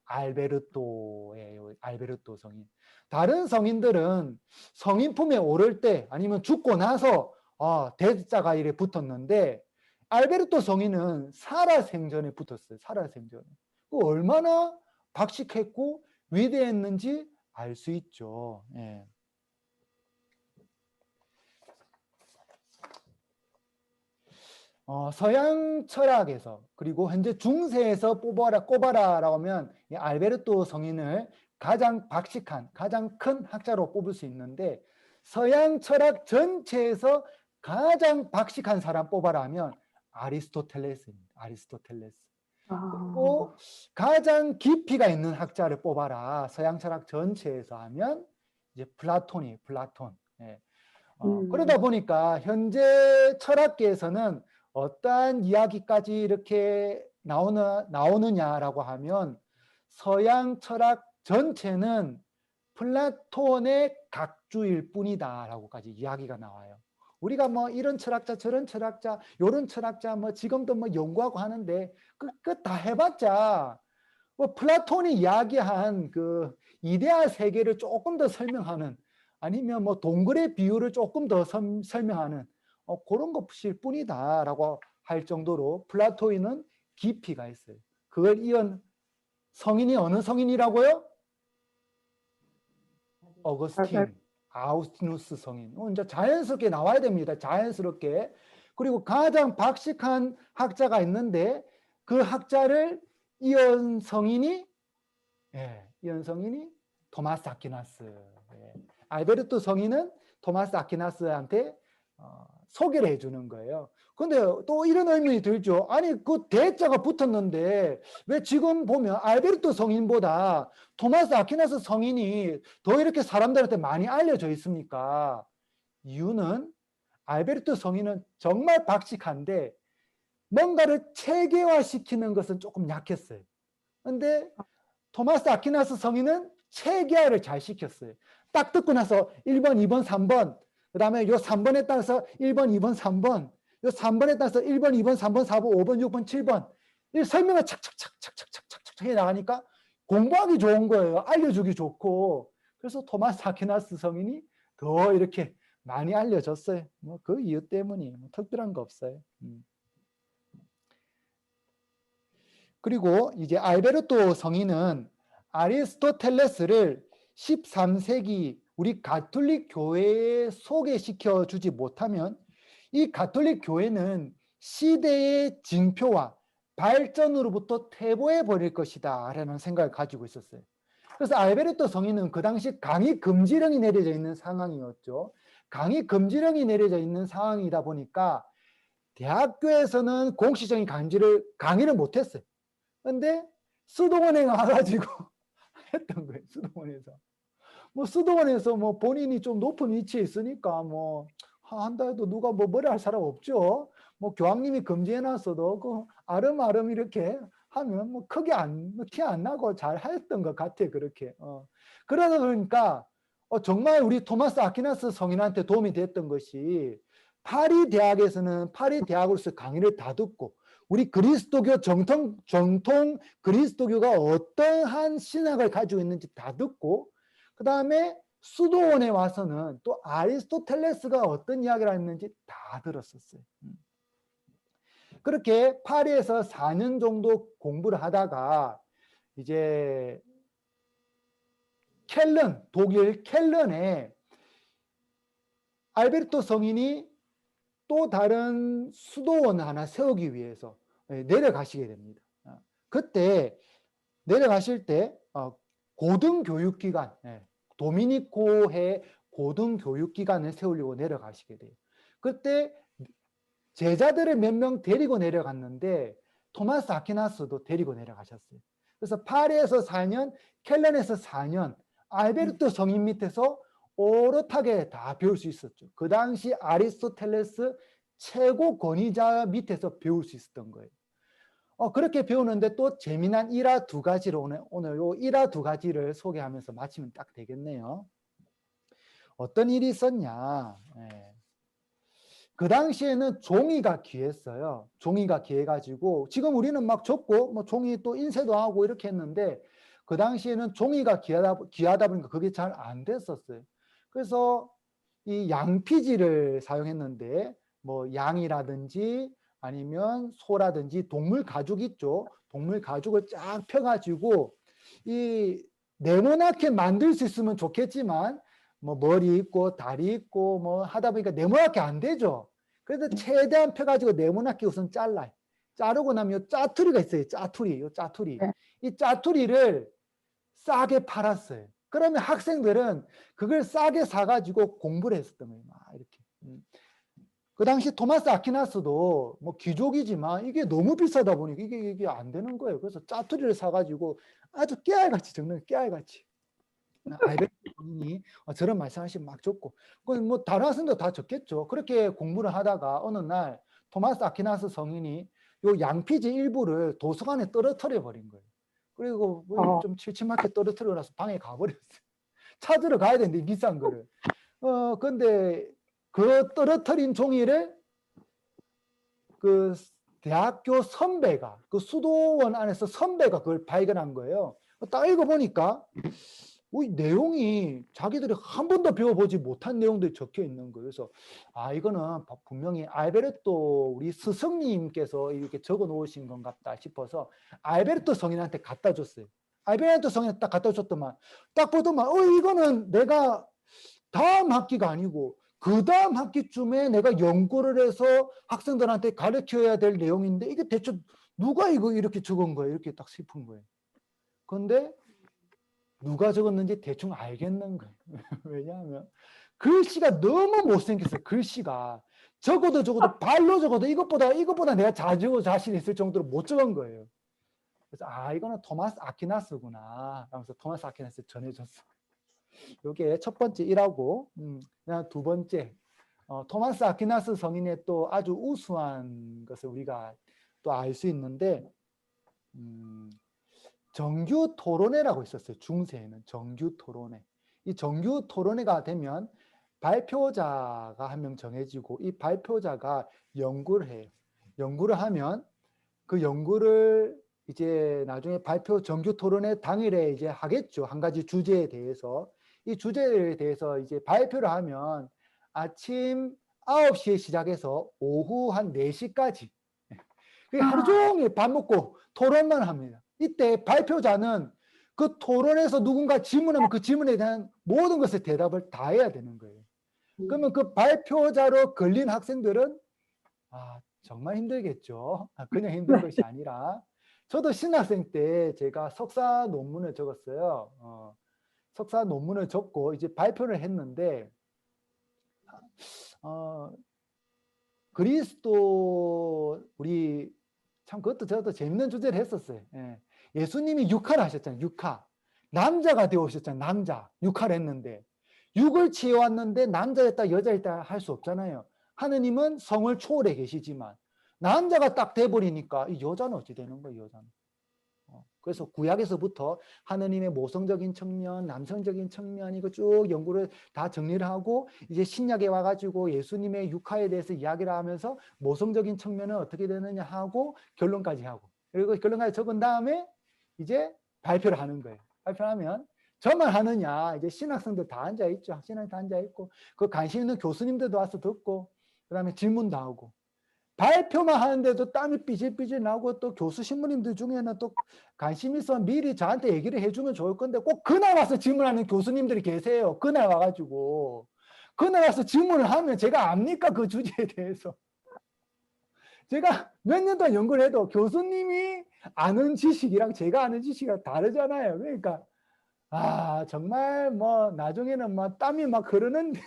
대알베르토예요. 알베르토 성인. 다른 성인들은 성인품에 오를 때 아니면 죽고 나서 대자가 이래 붙었는데 알베르토 성인은 살아생전에 붙었어요. 살아생전에. 얼마나 박식했고 위대했는지 알 수 있죠. 예. 서양 철학에서 그리고 현재 중세에서 꼽아라라고 하면 이 알베르토 성인을 가장 박식한 가장 큰 학자로 뽑을 수 있는데 서양 철학 전체에서 가장 박식한 사람 뽑아라 하면 아리스토텔레스입니다. 아리스토텔레스. 또 가장 깊이가 있는 학자를 뽑아라 서양 철학 전체에서 하면 이제 플라톤이 플라톤. 예. 그러다 보니까 현재 철학계에서는 어떠한 이야기까지 이렇게 나오느냐라고 하면 서양 철학 전체는 플라톤의 각주일 뿐이다라고까지 이야기가 나와요. 우리가 뭐 이런 철학자 저런 철학자 요런 철학자 뭐 지금도 뭐 연구하고 하는데 그 다 해봤자 뭐 플라톤이 이야기한 그 이데아 세계를 조금 더 설명하는 아니면 뭐 동굴의 비율을 조금 더 설명하는 그런 것일 뿐이다라고 할 정도로 플라토인은 깊이가 있어요. 그걸 이은 성인이 어느 성인이라고요? 어거스틴, 아우스티누스 성인. 이제 자연스럽게 나와야 됩니다. 자연스럽게. 그리고 가장 박식한 학자가 있는데 그 학자를 이은 성인이 토마스 아퀴나스. 알베르토 성인은 토마스 아퀴나스한테 소개를 해주는 거예요. 근데 또 이런 의문이 들죠. 아니 그 대자가 붙었는데 왜 지금 보면 알베르토 성인보다 토마스 아퀴나스 성인이 더 이렇게 사람들한테 많이 알려져 있습니까? 이유는 알베르토 성인은 정말 박식한데 뭔가를 체계화시키는 것은 조금 약했어요. 근데 토마스 아퀴나스 성인은 체계화를 잘 시켰어요. 딱 듣고 나서 1번, 2번, 3번 그 다음에 요 3번에 따라서 1번, 2번, 3번 요 3번에 따라서 1번, 2번, 3번, 4번, 5번, 6번, 7번 이 설명을 착착착착착착착 해나가니까 공부하기 좋은 거예요. 알려주기 좋고 그래서 토마스 아퀴나스 성인이 더 이렇게 많이 알려졌어요. 뭐 그 이유 때문이에요. 뭐 특별한 거 없어요. 그리고 이제 알베르토 성인은 아리스토텔레스를 13세기 우리 가톨릭 교회에 소개시켜 주지 못하면 이 가톨릭 교회는 시대의 징표와 발전으로부터 퇴보해 버릴 것이다 라는 생각을 가지고 있었어요. 그래서 알베르토 성인은 그 당시 강의 금지령이 내려져 있는 상황이었죠. 강의 금지령이 내려져 있는 상황이다 보니까 대학교에서는 공식적인 강의를 못했어요. 근데 수도원에 가가지고 했던 거예요. 수도원에서. 뭐 수도원에서 뭐 본인이 좀 높은 위치에 있으니까 뭐 한다 해도 누가 뭐 뭐라 할 사람 없죠. 뭐 교황님이 금지해놨어도 그 아름아름 이렇게 하면 뭐 크게 티 안 나고 잘 했던 것 같아 그렇게. 그러다 보니까 정말 우리 토마스 아퀴나스 성인한테 도움이 됐던 것이 파리 대학에서는 파리 대학으로서 강의를 다 듣고 우리 그리스도교 정통 그리스도교가 어떠한 신학을 가지고 있는지 다 듣고 그 다음에 수도원에 와서는 또 아리스토텔레스가 어떤 이야기를 했는지 다 들었었어요. 그렇게 파리에서 4년 정도 공부를 하다가 이제 독일 켈른에 알베르토 성인이 또 다른 수도원 하나 세우기 위해서 내려가시게 됩니다. 그때 내려가실 때 고등교육기관, 도미니코회 고등교육기관을 세우려고 내려가시게 돼요. 그때 제자들을 몇 명 데리고 내려갔는데 토마스 아퀴나스도 데리고 내려가셨어요. 그래서 파리에서 4년, 켈른에서 4년 알베르토 성인 밑에서 오롯하게 다 배울 수 있었죠. 그 당시 아리스토텔레스 최고 권위자 밑에서 배울 수 있었던 거예요. 그렇게 배우는데 또 재미난 일화 두 가지를 오늘 요 일화 두 가지를 소개하면서 마치면 딱 되겠네요. 어떤 일이 있었냐. 그 당시에는 종이가 귀했어요. 종이가 귀해가지고 지금 우리는 막 적고 뭐 종이 또 인쇄도 하고 이렇게 했는데 그 당시에는 종이가 귀하다 보니까 그게 잘 안 됐었어요. 그래서 이 양피지를 사용했는데 뭐 양이라든지 아니면 소라든지 동물 가죽 있죠. 동물 가죽을 쫙 펴가지고 이 네모나게 만들 수 있으면 좋겠지만 뭐 머리 있고 다리 있고 뭐 하다 보니까 네모나게 안 되죠. 그래서 최대한 펴가지고 네모나게 우선 잘라요. 자르고 나면 요 짜투리가 있어요. 짜투리, 요 짜투리. 네. 이 짜투리를 싸게 팔았어요. 그러면 학생들은 그걸 싸게 사가지고 공부를 했었던 거예요. 막 이렇게. 그 당시 토마스 아퀴나스도 뭐 귀족이지만 이게 너무 비싸다 보니까 이게 안 되는 거예요. 그래서 짜투리를 사가지고 아주 깨알같이 적는 깨알같이. 알베르토 본인이 저런 말씀하시면 막 적고, 그건 뭐 다른 학생도 다 적겠죠. 그렇게 공부를 하다가 어느 날 토마스 아퀴나스 성인이 요 양피지 일부를 도서관에 떨어뜨려 버린 거예요. 그리고 좀 칠칠맞게 떨어뜨리고 나서 방에 가버렸어요. 찾으러 가야 되는데 비싼 거를. 근데 그 떨어뜨린 종이를 그 대학교 선배가 그 수도원 안에서 선배가 그걸 발견한 거예요. 딱 읽어보니까 이 내용이 자기들이 한 번도 배워보지 못한 내용들이 적혀 있는 거예요. 그래서 이거는 분명히 알베르토 우리 스승님께서 이렇게 적어 놓으신 건 같다 싶어서 알베르토 성인한테 갖다 줬어요. 알베르토 성인한테 딱 갖다 줬더만 딱 보더만 이거는 내가 다음 학기가 아니고 그 다음 학기쯤에 내가 연구를 해서 학생들한테 가르쳐야 될 내용인데 이게 대체 누가 이거 이렇게 적은 거예요? 이렇게 딱 싶은 거예요. 그런데 누가 적었는지 대충 알겠는 거예요. 왜냐하면 글씨가 너무 못생겼어요. 글씨가 적어도 발로 적어도 이것보다 내가 잘 적어 자신 있을 정도로 못 적은 거예요. 그래서 이거는 토마스 아퀴나스구나 하면서 토마스 아퀴나스 전해줬어요. 이게 첫 번째 일하고 그다음 두 번째 토마스 아퀴나스 성인의 또 아주 우수한 것을 우리가 또 알 수 있는데 정규 토론회라고 있었어요. 중세에는 정규 토론회. 이 정규 토론회가 되면 발표자가 한 명 정해지고 이 발표자가 연구를 해요. 연구를 하면 그 연구를 이제 나중에 발표 정규 토론회 당일에 이제 하겠죠. 한 가지 주제에 대해서. 이 주제에 대해서 이제 발표를 하면 아침 9시에 시작해서 오후 한 4시까지 하루 종일 밥 먹고 토론만 합니다. 이때 발표자는 그 토론에서 누군가 질문하면 그 질문에 대한 모든 것을 대답을 다 해야 되는 거예요. 그러면 그 발표자로 걸린 학생들은 정말 힘들겠죠. 그냥 힘든 것이 아니라 저도 신학생 때 제가 석사 논문을 적었어요. 석사 논문을 적고 이제 발표를 했는데 그리스도 우리 참 그것도 저도 재밌는 주제를 했었어요. 예수님이 육화를 하셨잖아요. 육화. 남자가 되어오셨잖아요. 남자. 육화를 했는데 육을 취해왔는데 남자였다 여자였다 할 수 없잖아요. 하느님은 성을 초월해 계시지만 남자가 딱 돼버리니까 이 여자는 어찌 되는 거예요. 여자는. 그래서 구약에서부터 하느님의 모성적인 측면, 남성적인 측면 이거 쭉 연구를 다 정리를 하고 이제 신약에 와가지고 예수님의 육화에 대해서 이야기를 하면서 모성적인 측면은 어떻게 되느냐 하고 결론까지 하고 그리고 결론까지 적은 다음에 이제 발표를 하는 거예요. 발표하면 저만 하느냐 이제 신학생들 다 앉아있죠. 신학생 다 앉아있고 그 관심 있는 교수님들도 와서 듣고 그 다음에 질문도 하고 발표만 하는데도 땀이 삐질삐질 나고 또 교수 신부님들 중에는 또 관심 있어 미리 저한테 얘기를 해주면 좋을 건데 꼭 그날 와서 질문하는 교수님들이 계세요. 그날 와가지고 그날 와서 질문을 하면 제가 압니까? 그 주제에 대해서. 제가 몇 년 동안 연구를 해도 교수님이 아는 지식이랑 제가 아는 지식이랑 다르잖아요. 그러니까 정말 뭐 나중에는 막 땀이 막 흐르는데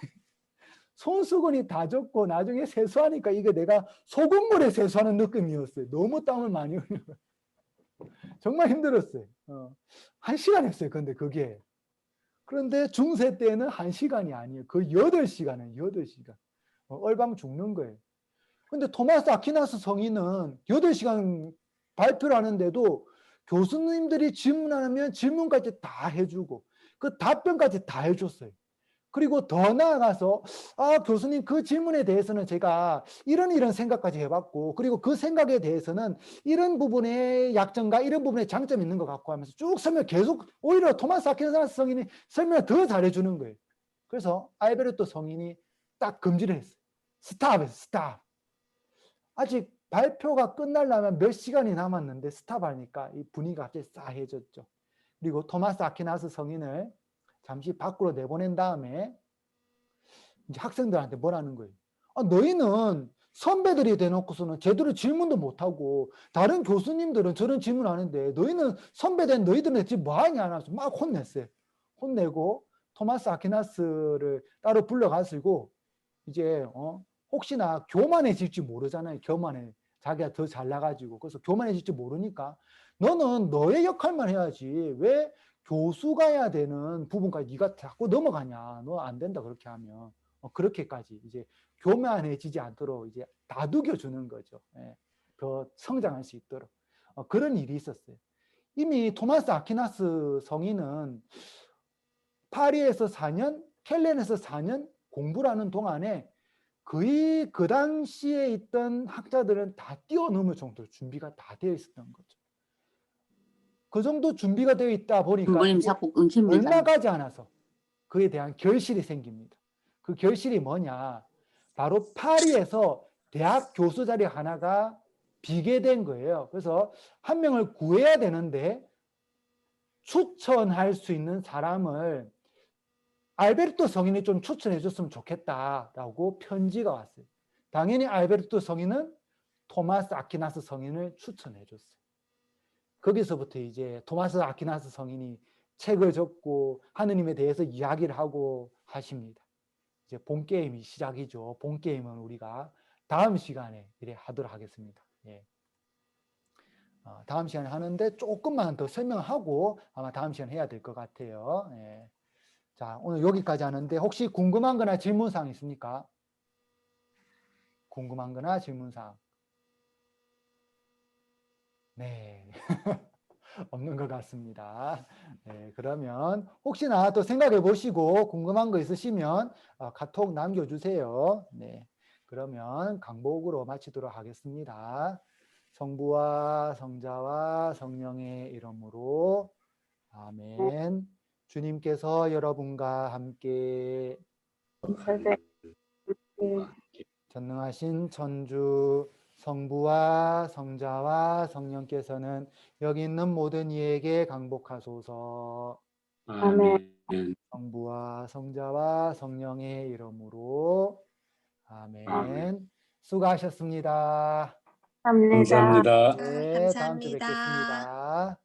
손수건이 다 젖고 나중에 세수하니까 이게 내가 소금물에 세수하는 느낌이었어요. 너무 땀을 많이 흘려요. 정말 힘들었어요. 1시간 했어요. 근데 그게. 그런데 중세 때는 1시간이 아니에요. 그 8시간은 8시간. 얼방 죽는 거예요. 근데 토마스 아퀴나스 성인은 8시간 발표를 하는데도 교수님들이 질문하면 질문까지 다 해주고 그 답변까지 다 해줬어요. 그리고 더 나아가서 교수님 그 질문에 대해서는 제가 이런 생각까지 해봤고 그리고 그 생각에 대해서는 이런 부분에 약점과 이런 부분에 장점이 있는 것 같고 하면서 쭉 설명 계속 오히려 토마스 아퀴나스 성인이 설명을 더 잘해주는 거예요. 그래서 알베르토 성인이 딱 금지를 했어요. 스탑했어요. 스탑. 아직 발표가 끝나려면 몇 시간이 남았는데 스탑하니까 이 분위기가 갑자기 싸해졌죠. 그리고 토마스 아퀴나스 성인을 잠시 밖으로 내보낸 다음에 이제 학생들한테 뭐라는 거예요. 너희는 선배들이 대놓고서는 제대로 질문도 못하고 다른 교수님들은 저런 질문 하는데 너희는 선배된 너희들은 지금 뭐하냐 하면서 막 혼냈어요. 혼내고 토마스 아퀴나스를 따로 불러가지고 이제 혹시나 교만해질지 모르잖아요. 자기가 더 잘나가지고. 그래서 교만해질지 모르니까 너는 너의 역할만 해야지 왜 교수가 해야 되는 부분까지 네가 자꾸 넘어가냐. 너 안 된다 그렇게 하면. 그렇게까지 이제 교만해지지 않도록 이제 다독여 주는 거죠. 예, 더 성장할 수 있도록. 그런 일이 있었어요. 이미 토마스 아퀴나스 성인은 파리에서 4년, 켈렌에서 4년 공부를 하는 동안에 거의 그 당시에 있던 학자들은 다 뛰어넘을 정도로 준비가 다 되어 있었던 거죠. 그 정도 준비가 되어 있다 보니까 부모님 자꾸 끊깁니다. 얼마 가지 않아서 그에 대한 결실이 생깁니다. 그 결실이 뭐냐? 바로 파리에서 대학 교수 자리 하나가 비게 된 거예요. 그래서 한 명을 구해야 되는데 추천할 수 있는 사람을 알베르토 성인이 좀 추천해 줬으면 좋겠다라고 편지가 왔어요. 당연히 알베르토 성인은 토마스 아퀴나스 성인을 추천해 줬어요. 거기서부터 이제 토마스 아퀴나스 성인이 책을 적고 하느님에 대해서 이야기를 하고 하십니다. 이제 본 게임이 시작이죠. 본 게임은 우리가 다음 시간에 이래 하도록 하겠습니다. 예. 다음 시간에 하는데 조금만 더 설명하고 아마 다음 시간에 해야 될 것 같아요. 예. 자, 오늘 여기까지 하는데 혹시 궁금한 거나 질문사항 있습니까? 궁금한 거나 질문사항. 네. 없는 것 같습니다. 네, 그러면 혹시나 또 생각해 보시고 궁금한 거 있으시면 카톡 남겨주세요. 네, 그러면 강복으로 마치도록 하겠습니다. 성부와 성자와 성령의 이름으로 아멘. 주님께서 여러분과 함께 전능하신 천주 성부와 성자와 성령께서는 여기 있는 모든 이에게 강복하소서. 아멘. 성부와 성자와 성령의 이름으로 아멘. 수고하셨습니다. 감사합니다. 감사합니다. 네, 다음 주에 뵙겠습니다.